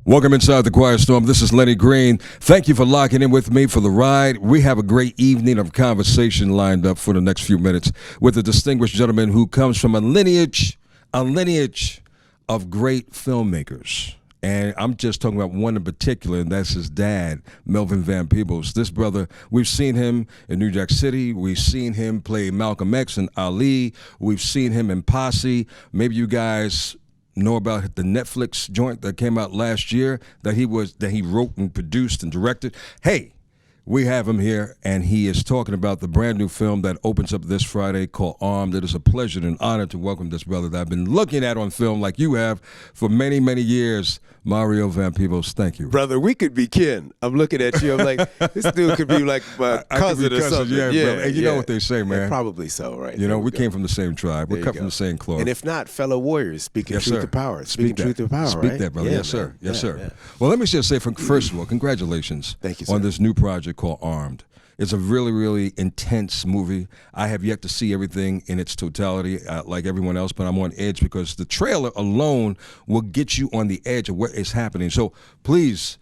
Welcome inside the Quiet Storm. This is Lenny Green. Thank you for locking in with me for the ride. We have a great evening of conversation lined up for the next few minutes with a distinguished gentleman who comes from a lineage of great filmmakers. And I'm just talking about one in particular, and that's his dad, Melvin Van Peebles. This brother, we've seen him in New Jack City. We've seen him play Malcolm X and Ali. We've seen him in Posse. Maybe you guys know about the Netflix joint that came out last year that he wrote and produced and directed. Hey, we have him here, and he is talking about the brand new film that opens up this Friday called Armed. It is a pleasure and an honor to welcome this brother that I've been looking at on film like you have for many, many years. Mario Van Peebles, thank you. Brother, we could be kin. I'm looking at you. I'm like, this dude could be like my cousin or something. Yeah, and you know what they say, man. Yeah, probably so, right? You know, we came from the same tribe. We're cut from the same cloth. And if not, fellow warriors, speaking truth to power. Speaking truth to power, Speak right? that, brother. Yeah, Yes, sir. man. Yes, sir. Yeah. Well, let me just say, first of all, congratulations Thank you, sir. on this new project called Armed. It's a really, really intense movie. I have yet to see everything in its totality like everyone else, but I'm on edge because the trailer alone will get you on the edge of what is happening. So please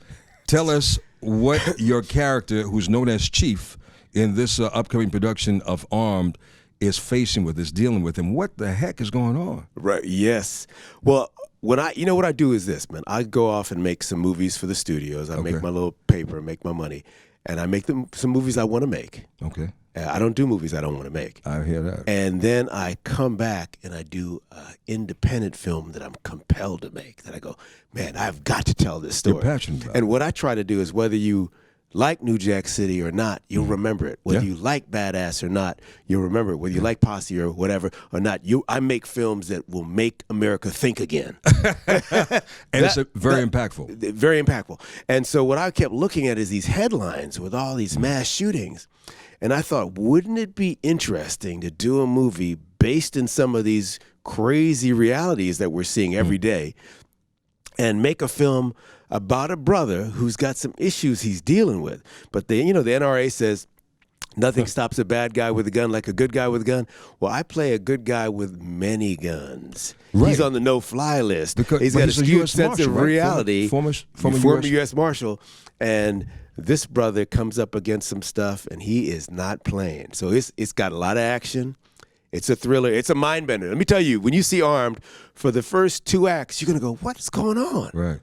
tell us what your character, who's known as Chief in this upcoming production of Armed, is facing with, is dealing with, and what the heck is going on? Right, yes. Well, what I do is this, man. I go off and make some movies for the studios. I make my little paper, make my money. And I make some movies I want to make. Okay. I don't do movies I don't want to make. I hear that. And then I come back and I do an independent film that I'm compelled to make. That I go, man, I've got to tell this story. You're passionate about it. And what I try to do is whether you like New Jack City or not, you'll remember it. Whether you like Badass or not, you'll remember it. Whether you like Posse or whatever or not, I make films that will make America think again. And it's very impactful. Very impactful. And so what I kept looking at is these headlines with all these mass shootings. And I thought, wouldn't it be interesting to do a movie based in some of these crazy realities that we're seeing every day and make a film about a brother who's got some issues he's dealing with. But the NRA says nothing stops a bad guy with a gun like a good guy with a gun. Well, I play a good guy with many guns. Right. He's on the no-fly list. He's got a skewed sense of reality. Former U.S. Marshal. And this brother comes up against some stuff, and he is not playing. So it's got a lot of action. It's a thriller. It's a mind bender. Let me tell you, when you see Armed, for the first 2 acts, you're going to go, what's going on? Right.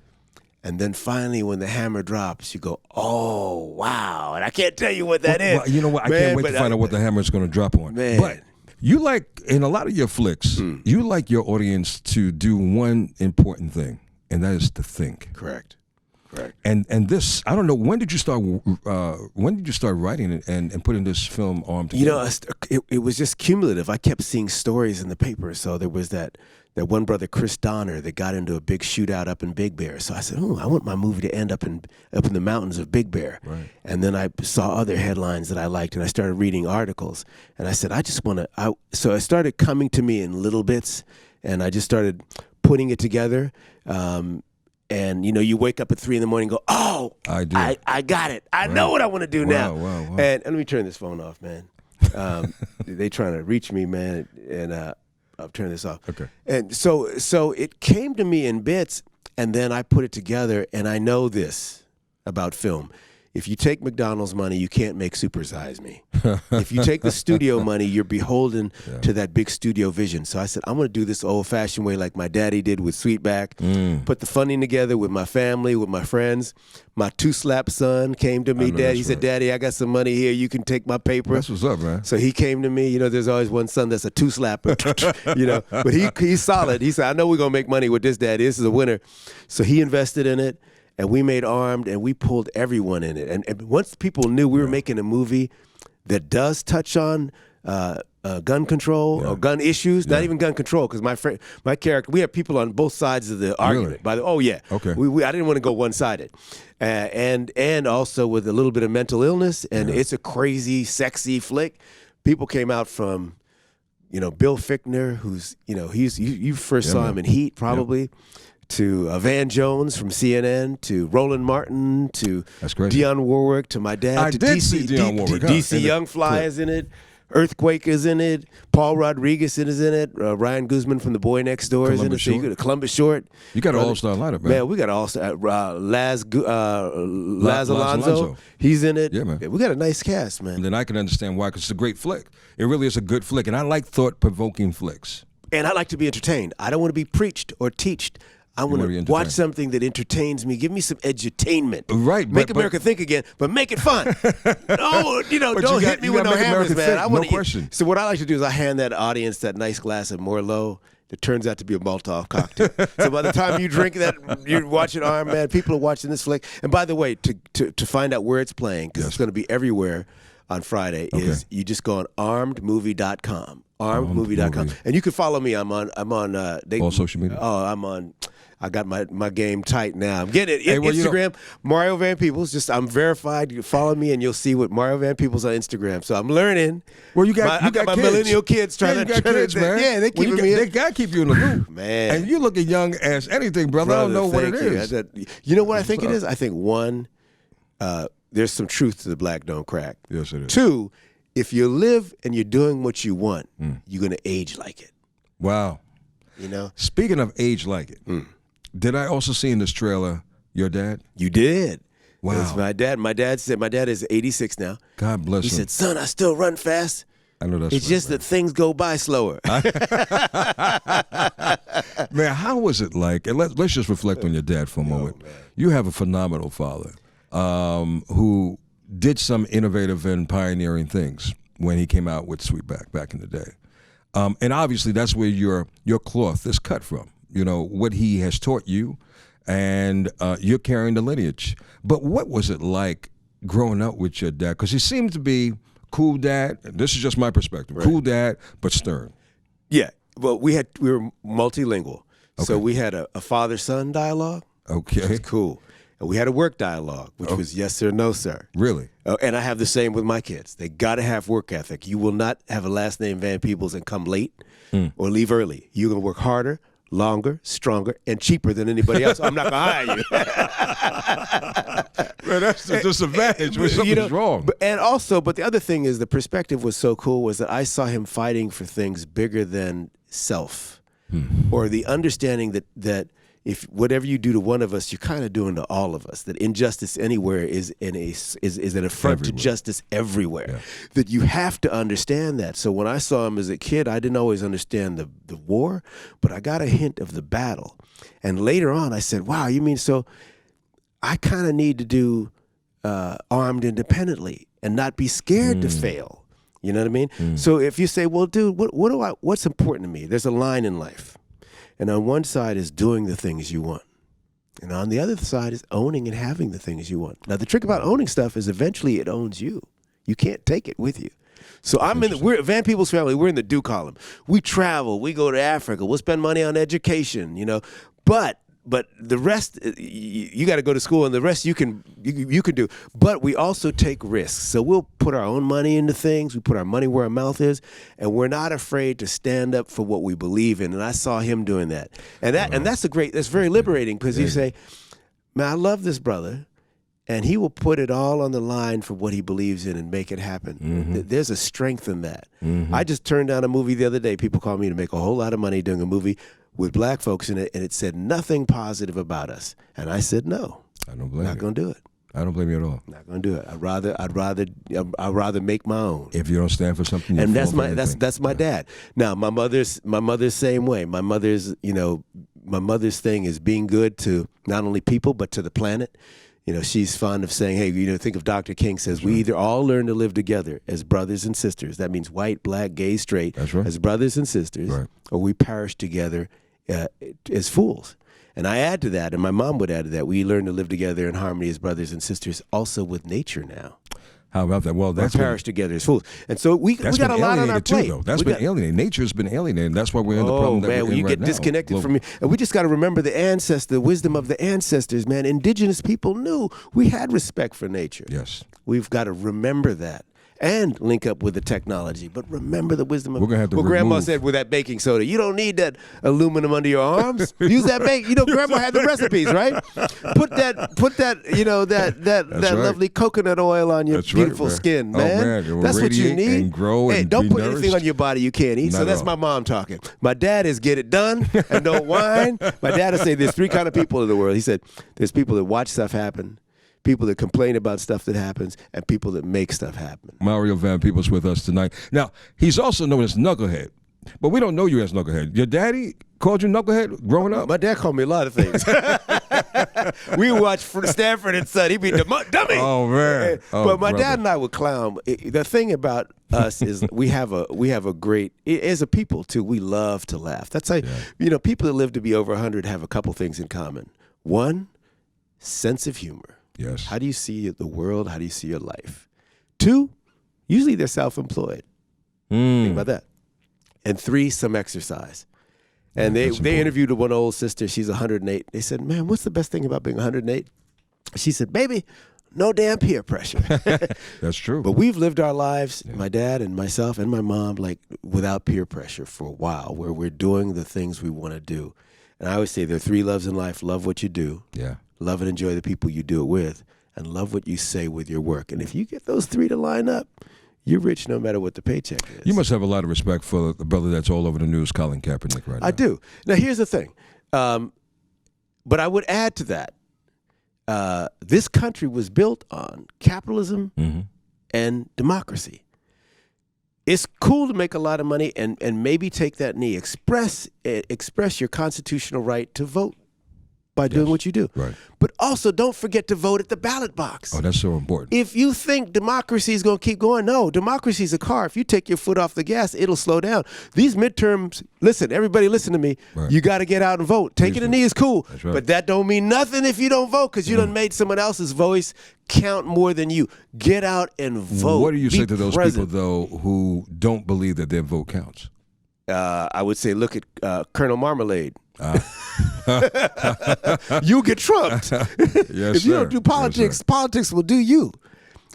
And then finally, when the hammer drops, you go, oh, wow. And I can't tell you what that is. Well, you know what? I can't wait to find out what the hammer is going to drop on. Man. But you like, in a lot of your flicks, you like your audience to do one important thing, and that is to think. Correct. And this, I don't know, when did you start writing it and putting this film on together? You know, it was just cumulative. I kept seeing stories in the paper. So there was that one brother, Chris Donner, that got into a big shootout up in Big Bear. So I said, I want my movie to end up in the mountains of Big Bear. Right. And then I saw other headlines that I liked, and I started reading articles. And I said, I just want to, so it started coming to me in little bits, and I just started putting it together. And, you wake up at 3 a.m. and go, oh, I got it. I know what I want to do now. Wow. And let me turn this phone off, man. They trying to reach me, man, and I'll turn this off. Okay. And so it came to me in bits, and then I put it together, and I know this about film. If you take McDonald's money, you can't make Super Size Me. If you take the studio money, you're beholden to that big studio vision. So I said, I'm going to do this old-fashioned way like my daddy did with Sweetback. Put the funding together with my family, with my friends. My two-slap son came to me, Dad. He said, Daddy, I got some money here. You can take my paper. That's what's up, man. So he came to me. There's always one son that's a two-slapper, But he's solid. He said, I know we're going to make money with this, Daddy. This is a winner. So he invested in it. And we made Armed, and we pulled everyone in it. And once people knew we were making a movie that does touch on gun control or gun issues, not even gun control, because my character, we have people on both sides of the argument. Really? Okay. I didn't want to go one-sided, and also with a little bit of mental illness, and it's a crazy, sexy flick. People came out from, Bill Fichtner, who's you first saw him in Heat, probably. To Van Jones from CNN, to Roland Martin, to Dionne Warwick, to my dad, to DC Young Fly is in it. Earthquake is in it. Paul Rodriguez is in it. Ryan Guzman from The Boy Next Door is in it. Columbus So you Short. got Columbus Short. You got an all-star lineup, man. Man, we got all-star. Laz Alonso. Alonso. He's in it. Yeah, man. We got a nice cast, man. And then I can understand why, because it's a great flick. It really is a good flick, and I like thought-provoking flicks. And I like to be entertained. I don't want to be preached or teached. I want wanna be to entertained. watch something that entertains me. Give me some edutainment. Right, Make but- America think again, but make it fun. No, But don't you hit me you with gotta no make hammers, America man. think, I no want to question. So what I like to do is I hand that audience that nice glass of Merlot that turns out to be a Molotov cocktail. So by the time you drink that, you're watching Arm Man. People are watching this flick. And by the way, to find out where it's playing, because it's going to be everywhere on Friday, is you just go on armedmovie.com. Armedmovie.com. Movie. And you can follow me. I'm on All social media? Oh, I'm on. I got my game tight now. I'm getting it. Hey, well, Instagram, Mario Van Peebles. I'm verified. You follow me and you'll see what Mario Van Peebles on Instagram. So I'm learning. Well, you got I got my kids. millennial kids trying you to got kids, man. Yeah, they keep me. They got to keep you in the loop, Man. And you looking young as anything, brother. I don't know what it is. You know what I think it is? I think one, there's some truth to the black don't crack. Yes, it is. Two, if you live and you're doing what you want, you're gonna age like it. Wow. You know. Speaking of age like it, did I also see in this trailer your dad? You did. Wow. That's my dad. My dad said, my dad is 86 now. God bless He him. said, son, I still run fast. I know that's It's right, just man. that things go by slower. Man, how was it like? And let's just reflect on your dad for a moment. You have a phenomenal father who did some innovative and pioneering things when he came out with Sweetback back in the day. And obviously that's where your cloth is cut from. You know, what he has taught you, and you're carrying the lineage. But what was it like growing up with your dad? Because he seemed to be cool dad. This is just my perspective. Right. Cool dad, but stern. Yeah. Well, we were multilingual. Okay. So we had a father-son dialogue. Okay. Which was cool. And we had a work dialogue, which was yes sir, no sir. Really? And I have the same with my kids. They got to have work ethic. You will not have a last name Van Peebles and come late or leave early. You're going to work harder, longer, stronger, and cheaper than anybody else. I'm not going to hire you. Man, that's the disadvantage when something's wrong. But the other thing is the perspective was so cool was that I saw him fighting for things bigger than self, or the understanding that if whatever you do to one of us, you're kind of doing to all of us. That injustice anywhere is an affront to justice everywhere. Yeah. That you have to understand that. So when I saw him as a kid, I didn't always understand the war, but I got a hint of the battle. And later on, I said, "Wow, you mean so?" I kind of need to do armed independently and not be scared to fail. You know what I mean? So if you say, "Well, dude, what's important to me?" There's a line in life. And on one side is doing the things you want. And on the other side is owning and having the things you want. Now, the trick about owning stuff is eventually it owns you. You can't take it with you. So we're Van Peebles family. We're in the do column. We travel. We go to Africa. We'll spend money on education, you know. But the rest, you got to go to school, and the rest you can do. But we also take risks. So we'll put our own money into things. We put our money where our mouth is, and we're not afraid to stand up for what we believe in. And I saw him doing that, and that's very liberating, because you say, "Man, I love this brother." And he will put it all on the line for what he believes in and make it happen. There's a strength in that. I just turned down a movie the other day. People called me to make a whole lot of money doing a movie with black folks in it, and it said nothing positive about us. And I said, no, I don't blame you. Not going to do it. I don't blame you at all. Not going to do it. I'd rather make my own. If you don't stand for something, and that's my dad. Now my mother's same way. My mother's thing is being good to not only people but to the planet. You know, she's fond of saying, hey, think of Dr. King says, we either all learn to live together as brothers and sisters. That means white, black, gay, straight, as brothers and sisters, or we perish together as fools. And I add to that, and my mom would add to that, we learn to live together in harmony as brothers and sisters, also with nature now. How about that? Well, that's perish together as fools. And so we got a lot on our plate. Too, though. That's been alienated. Nature's been alienated. That's why we're in the problem that we're in right now. Man, when you get disconnected from me. And we just got to remember the wisdom of the ancestors, man. Indigenous people knew we had respect for nature. Yes. We've got to remember that. and link up with the technology. But remember the wisdom of We're gonna have to what Grandma remove- said with that baking soda. You don't need that aluminum under your arms. Use that bake. You know, Grandma had the recipes, right? Put that, you know, that right. lovely coconut oil on your That's right, beautiful man. skin, Oh, man. man, it will That's what you radiate need. and grow Hey, and don't be put anything nourished. on your body you can't eat. Not So at that's all. my mom talking. My dad is get it done and don't whine. My dad will say there's three kind of people in the world. He said there's people that watch stuff happen, people that complain about stuff that happens, and people that make stuff happen. Mario Van Peebles with us tonight. Now, he's also known as Knucklehead, but we don't know you as Knucklehead. Your daddy called you Knucklehead growing up? My dad called me a lot of things. We watched Stanford and Son. He'd be dummy. Oh, man. Oh, But my brother. dad and I would clown. The thing about us is we have a great, as a people too, we love to laugh. That's how, you know, people that live to be over 100 have a couple things in common. One, sense of humor. Yes. How do you see the world? How do you see your life? Two, usually they're self-employed. Think about that. And three, some exercise. And that's they important. interviewed one old sister. She's 108. They said, man, what's the best thing about being 108? She said, baby, no damn peer pressure. That's true. But we've lived our lives, my dad and myself and my mom, like without peer pressure for a while, where we're doing the things we want to do. And I always say there are three loves in life. Love what you do. Yeah. Love and enjoy the people you do it with. And love what you say with your work. And if you get those three to line up, you're rich no matter what the paycheck is. You must have a lot of respect for the brother that's all over the news, Colin Kaepernick, right now. I do. Now, here's the thing. But I would add to that. This country was built on capitalism and democracy. It's cool to make a lot of money and maybe take that knee. Express your constitutional right to vote by doing what you do. Right. But also don't forget to vote at the ballot box. Oh, that's so important. If you think democracy is going to keep going, no, democracy is a car. If you take your foot off the gas, it'll slow down. These midterms, listen, everybody listen to me. Right. You got to get out and vote. Taking a knee is cool, That's right. but that don't mean nothing if you don't vote because you done made someone else's voice count more than you. Get out and vote. What do you Be say to those present. people, though, who don't believe that their vote counts? I would say look at Colonel Marmalade. You get trumped. Yes, If you sir. don't do Yes, politics, sir. politics will do you.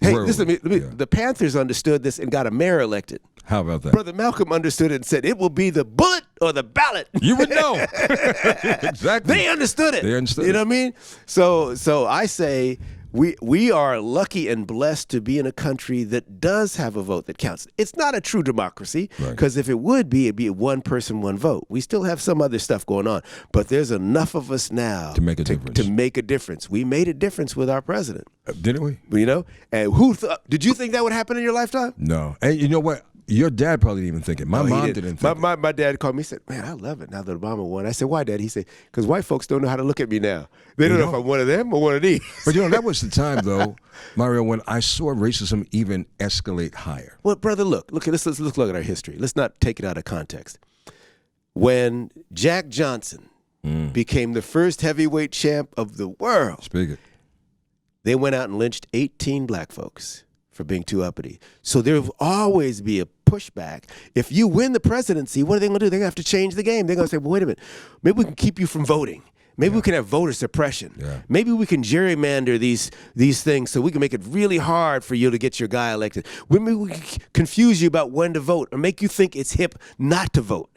Hey, Rarely, listen to me. yeah. The Panthers understood this and got a mayor elected. How about that? Brother Malcolm understood it and said, it will be the bullet or the ballot. You would know. Exactly. They understood it. They understood You it. know what I mean? So I say we are lucky and blessed to be in a country that does have a vote that counts. It's not a true democracy Right. because if it would be, it'd be a one person, one vote. We still have some other stuff going on, but there's enough of us now To make a difference. To make a difference. We made a difference with our president. Didn't we? You know, and did you think that would happen in your lifetime? No. And you know what? Your dad probably didn't even think it. My No, he mom didn't. didn't think it. My dad called me and said, man, I love it now that Obama won. I said, why, Dad? He said, because white folks don't know how to look at me now. They don't know if I'm one of them or one of these. But you know, that was the time, though, Mario, when I saw racism even escalate higher. Well, brother, let's look at our history. Let's not take it out of context. When Jack Johnson became the first heavyweight champ of the world, Speak it. they went out and lynched 18 black folks for being too uppity. So there will always be a pushback. If you win the presidency, what are they going to do? They're going to have to change the game. They're going to say, well, wait a minute. Maybe we can keep you from voting. Maybe we can have voter suppression. Yeah. Maybe we can gerrymander these things so we can make it really hard for you to get your guy elected. Maybe we can confuse you about when to vote or make you think it's hip not to vote.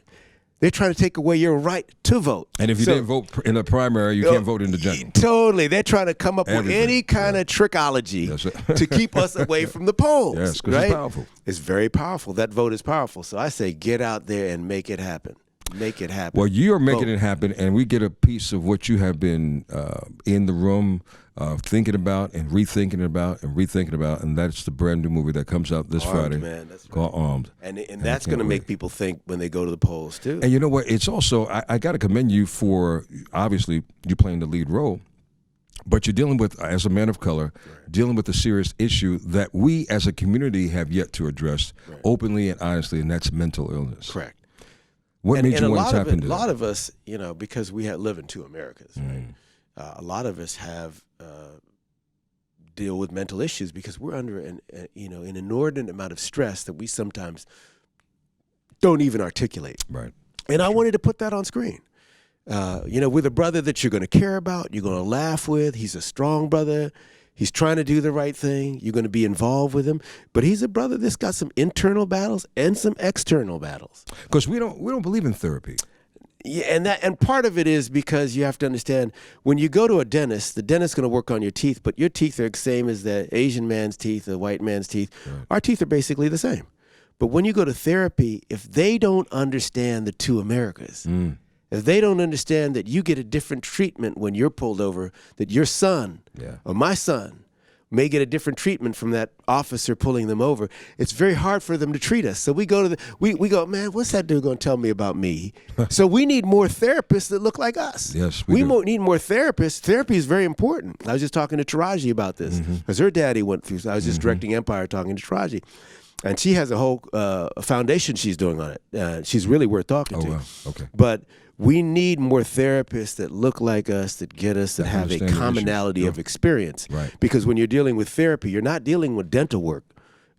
They're trying to take away your right to vote. And if you didn't vote in the primary, you can't vote in the general. Totally. They're trying to come up with Everything. any kind of trickology Yes, sir. to keep us away from the polls. Yes, 'cause right? it's powerful. It's very powerful. That vote is powerful. So I say get out there and make it happen. Make it happen. Well, you're making Vote. it happen, and we get a piece of what you have been in the room thinking about and rethinking about, and that's the brand new movie that comes out this Armed, Friday man. That's right. called Armed. And I that's going to can't make wait. people think when they go to the polls, too. And you know what? It's also, I got to commend you for, obviously, you playing the lead role, but you're dealing with, as a man of color, dealing with a serious issue that we as a community have yet to address openly and honestly, and that's mental illness. Correct. What made and you a want lot to of tap into A lot that? of us, you know, because we live in two Americas, right? A lot of us have deal with mental issues because we're under an inordinate amount of stress that we sometimes don't even articulate. Right. And I wanted to put that on screen. With a brother that you're going to care about, you're going to laugh with. He's a strong brother. He's trying to do the right thing. You're going to be involved with him. But he's a brother that's got some internal battles and some external battles. Because we don't believe in therapy. Yeah, and part of it is because you have to understand, when you go to a dentist, the dentist's going to work on your teeth, but your teeth are the same as the Asian man's teeth, the white man's teeth. Right. Our teeth are basically the same. But when you go to therapy, if they don't understand the two Americas, if they don't understand that you get a different treatment when you're pulled over, that your son or my son may get a different treatment from that officer pulling them over, it's very hard for them to treat us. So we go to we go, man, what's that dude going to tell me about me? So we need more therapists that look like us. Yes, we need more therapists. Therapy is very important. I was just talking to Taraji about this because her daddy went through. So I was just directing Empire, talking to Taraji. And she has a whole foundation she's doing on it. She's really worth talking to. Wow. Okay. But we need more therapists that look like us, that get us, that have a commonality of experience. Right. Because when you're dealing with therapy, you're not dealing with dental work.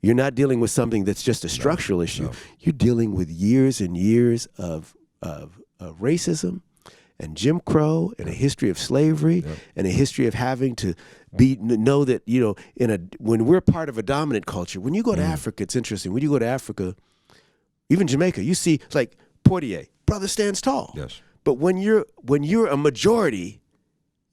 You're not dealing with something that's just a structural issue. No. You're dealing with years and years of racism and Jim Crow and a history of slavery and a history of having to know that, when we're part of a dominant culture, when you go to Africa, it's interesting. When you go to Africa, even Jamaica, you see, like Portier, brother stands tall. Yes. But when you're a majority,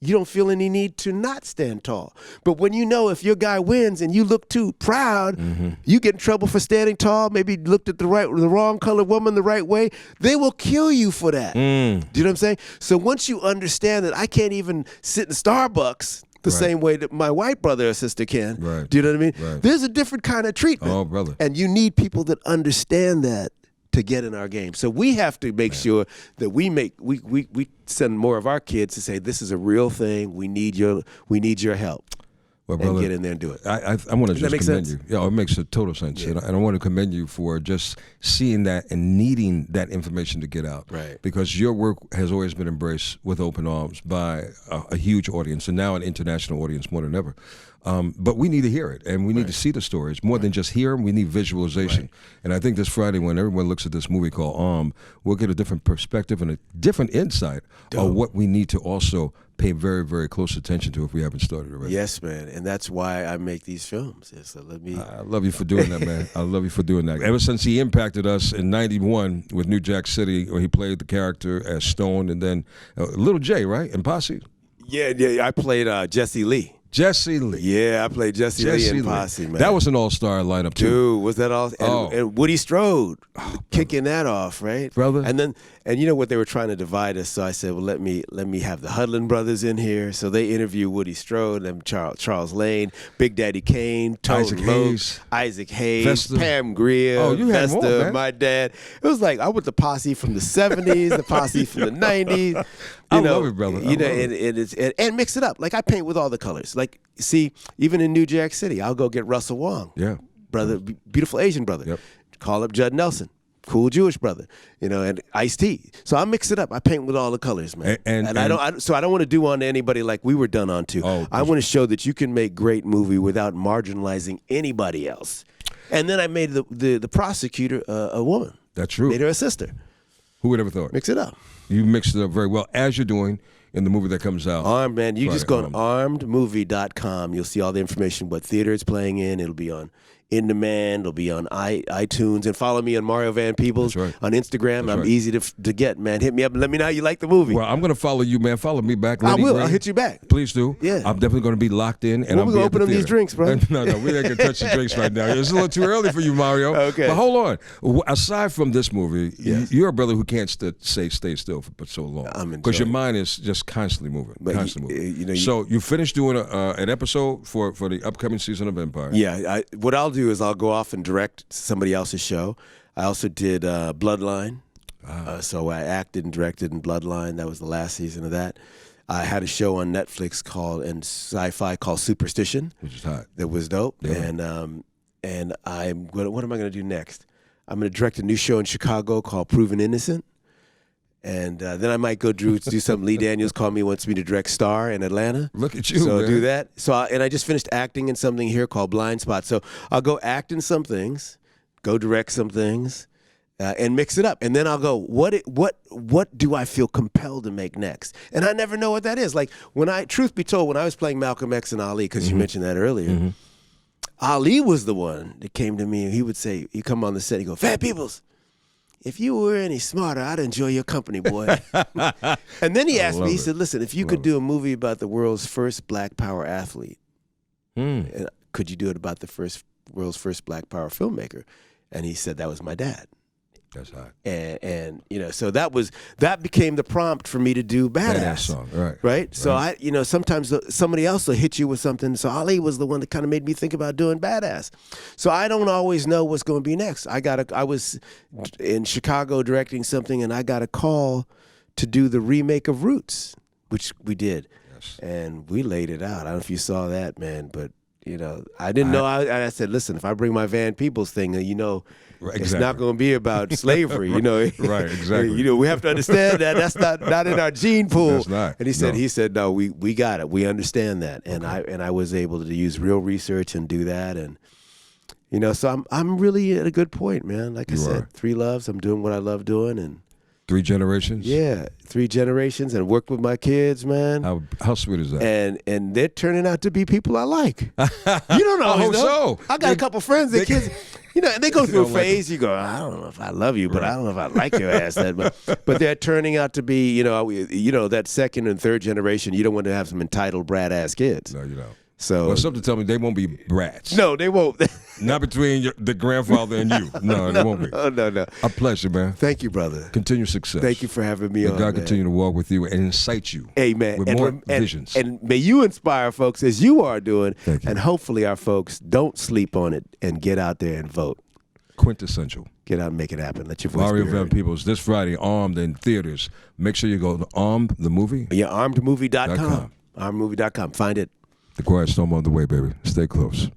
you don't feel any need to not stand tall. But when you know if your guy wins and you look too proud, you get in trouble for standing tall, maybe looked at the wrong colored woman the right way, they will kill you for that. Do you know what I'm saying? So once you understand that I can't even sit in Starbucks the same way that my white brother or sister can, do you know what I mean? Right. There's a different kind of treatment. Oh, brother. And you need people that understand that to get in our game. So we have to make sure that we send more of our kids to say, this is a real thing. We need your help. Well, brother, and get in there and do it. I want to just commend you. Yeah, it makes a total sense. Yeah. And I want to commend you for just seeing that and needing that information to get out. Right. Because your work has always been embraced with open arms by a huge audience, and now an international audience more than ever. But we need to hear it, and we need to see the stories. More than just hear them, we need visualization. Right. And I think this Friday, when everyone looks at this movie called Arm, we'll get a different perspective and a different insight of what we need to also pay very, very close attention to if we haven't started already. Yes, man, and that's why I make these films. So I love you for doing that, man. I love you for doing that. Ever since he impacted us in '91 with New Jack City, where he played the character as Stone, and then Little J, right, in Posse. Yeah, I played Jesse Lee. Jesse Lee. Yeah, I played Jesse Lee in Posse, man. That was an all-star lineup, too. Dude, was that all? And Woody Strode kicking that off, right? Brother. And you know what, they were trying to divide us, so I said, well, let me have the Hudlin brothers in here. So they interview Woody Strode, and Charles Lane, Big Daddy Kane, Isaac Hayes, Festa. Pam Grier, oh, you had Festa, more, man. my dad. It was like, I went the Posse from the 70s, the Posse from the 90s. I love it, brother. And mix it up. Like, I paint with all the colors. Like, see, even in New Jack City, I'll go get Russell Wong. Yeah. Brother, beautiful Asian brother. Yep. Call up Judd Nelson. Cool Jewish brother, and Ice-T. So I mix it up. I paint with all the colors, man. And I don't want to do on to anybody like we were done on to. I want to show that you can make great movie without marginalizing anybody else. And then I made the prosecutor a woman. That's true. Made her a sister. Who would ever thought? Mix it up. You mixed it up very well, as you're doing in the movie that comes out. Armed, man. You just go on armedmovie.com. You'll see all the information, what theater it's playing in. It'll be on In Demand. It'll be on iTunes. And follow me on Mario Van Peebles on Instagram. I'm easy to get, man. Hit me up and let me know how you like the movie. Well, I'm going to follow you, man. Follow me back. I will. I'll hit you back. Please do. Yeah. I'm definitely going to be locked in. And we're going to open up these drinks, bro. No, we ain't going to touch the drinks right now. It's a little too early for you, Mario. Okay. But hold on. Aside from this movie, you're a brother who can't stay still for so long. Because your mind is just constantly moving. So you finished doing an episode for the upcoming season of Empire. Yeah. What I'll do is I'll go off and direct somebody else's show. I also did Bloodline. So I acted and directed in Bloodline. That was the last season of that. I had a show on Netflix and sci-fi called Superstition, which is hot. That was dope. Yeah. And what am I going to do next? I'm going to direct a new show in Chicago called Proven Innocent. And then I might go do something. Lee Daniels wants me to direct Star in Atlanta. Look at you, so man. I'll do that. So I just finished acting in something here called Blind Spot. So I'll go act in some things, go direct some things, and mix it up. And then I'll go, what do I feel compelled to make next? And I never know what that is. Like truth be told, when I was playing Malcolm X and Ali, because you mentioned that earlier, Ali was the one that came to me and he would say, he'd come on the set, he'd go, Fat Peoples, if you were any smarter, I'd enjoy your company, boy. And then he asked me, he said, listen, if you could do a movie about the world's first black power athlete, could you do it about the world's first black power filmmaker? And he said, that was my dad. That's hot. And so that became the prompt for me to do Badass song, right? Right. So sometimes somebody else will hit you with something. So Ali was the one that kind of made me think about doing Badass. So I don't always know what's going to be next. I was in Chicago directing something, and I got a call to do the remake of Roots, which we did, and we laid it out. I don't know if you saw that, man, but I didn't know. I said, listen, if I bring my Van Peebles thing, it's not going to be about slavery, Right, exactly. We have to understand that that's not in our gene pool. That's not. And he said, no, we got it. We understand that. And I was able to use real research and do that. And so I'm really at a good point, man. Like I said, 3 loves. I'm doing what I love doing, and 3 generations. Yeah, 3 generations, and worked with my kids, man. How sweet is that? And they're turning out to be people I like. You don't know. I hope so. I got a couple friends that kids. And they go through a phase. You go, I don't know if I love you, but I don't know if I like your ass. But they're turning out to be, that second and third generation. You don't want to have some entitled brat ass kids. No, you don't. So something tell me they won't be brats. No, they won't. Not between the grandfather and you. No, they won't be. No. A pleasure, man. Thank you, brother. Continued success. Thank you for having me on. God continue to walk with you and incite you. Amen. With more visions. And may you inspire folks as you are doing. Thank you. And hopefully our folks don't sleep on it and get out there and vote. Quintessential. Get out and make it happen. Let your voice Mario be Van heard. Peebles, this Friday, Armed in theaters. Make sure you go to Armed, the movie. Yeah, armedmovie.com. Armedmovie.com. Find it. The Quiet Storm on the way, baby. Stay close.